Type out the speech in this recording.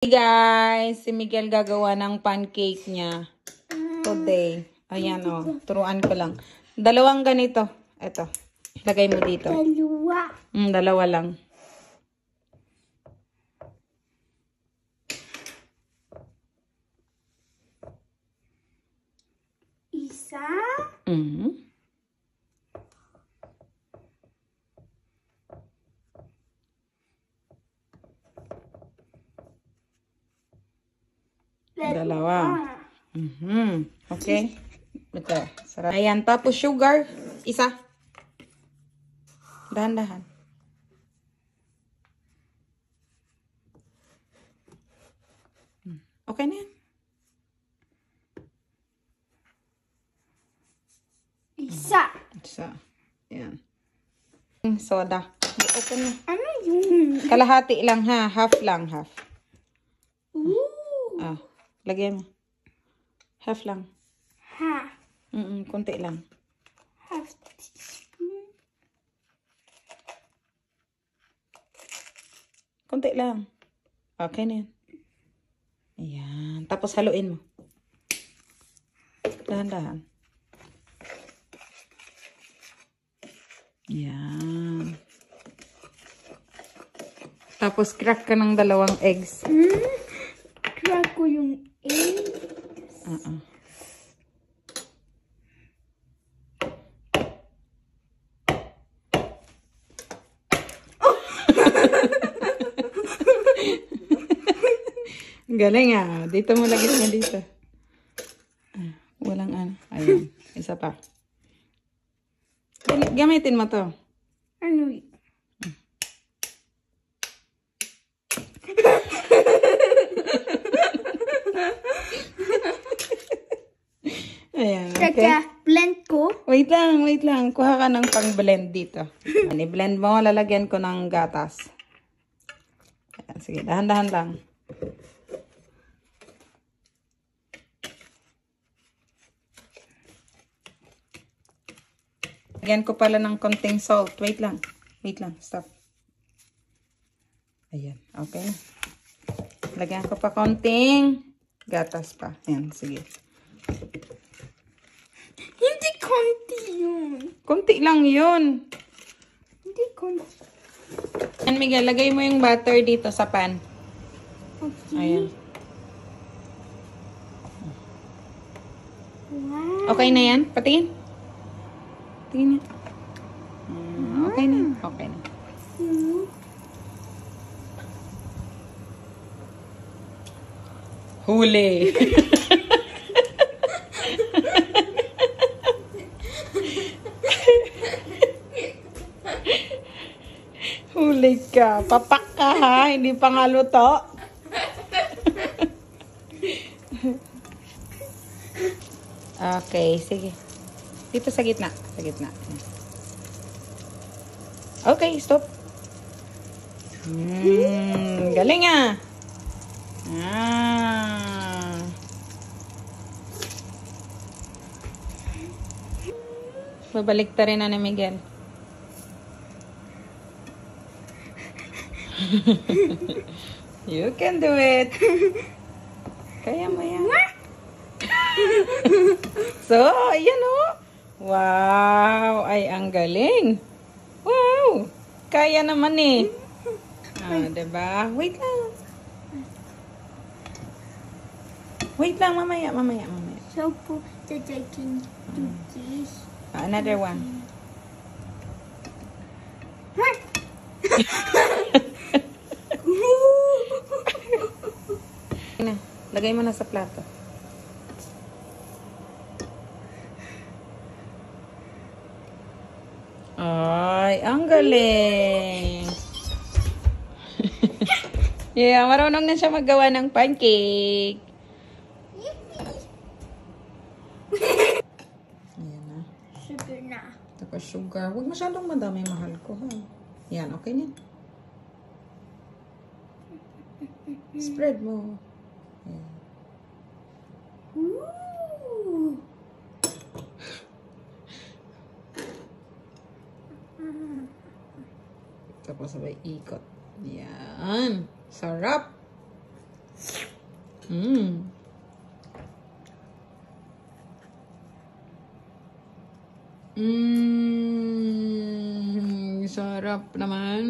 Hey guys, si Miguel gagawa ng pancake niya today. Ayan turuan ko lang. Dalawang ganito. Ito. Lagay mo dito. Dalawa. Dalawa lang. Isa. Dalawa. Okay. Ito. Sarap. Ayan. Tapos sugar. Isa. Dahan-dahan. Okay na yan. Isa. Isa. Ayan. Soda. Open mo. Ano yun? Kalahati lang ha. Half lang. Half. Ooh. Lagyan mo. Half lang. Ha. Kunti lang. Half teaspoon. Kunti lang. Okay na yan. Ayan. Tapos haluin mo. Dahan-dahan. Ayan. Tapos crack ka ng 2 eggs. Crack ko yung egg. Galing Dito mo lagay niya dito. Walang ano. Ayan. Isa pa. Gamitin mo to. Ano yun? Ayan. Okay. Kaya blend ko. Wait lang. Kuha ka ng pang-blend dito. I-blend mo. Lalagyan ko ng gatas. Ayan, sige, dahan-dahan lang. Lagyan ko pala ng konting salt. Wait lang. Stop. Ayan. Okay na. Lagyan ko pa konting gatas pa. Ayan, sige. Hindi konti yun. Konti lang yun. Hindi konti. Ayan, Miguel, lagay mo yung butter dito sa pan. Okay. Ayan. Wow. Okay na yan? Patingin. Tingin niya. Okay na. Okay na. Huli. Huli ka. Papak ka ha. Hindi pa nga luto. Okay, sige. Dito sa gitna. Sa gitna. Okay, stop. Galing Babalik ta rin na ni Miguel. You can do it. Kaya mo yan. So, ayan Wow! Ay, ang galing. Wow! Kaya naman diba? Wait lang, mamaya. So, that I can do this. Another one. Lagay mo na sa plato. Ay, ang galing. Yeah, marunong na siya maggawa ng pancake. Ayan na. Sugar na. Tapos sugar. Huwag masyadong madami, mahal ko. Yan, okay na. Spread mo. Ayan. Ooh. Tapos sabay ikot. Yan. Sarap. Mm. Sarap naman.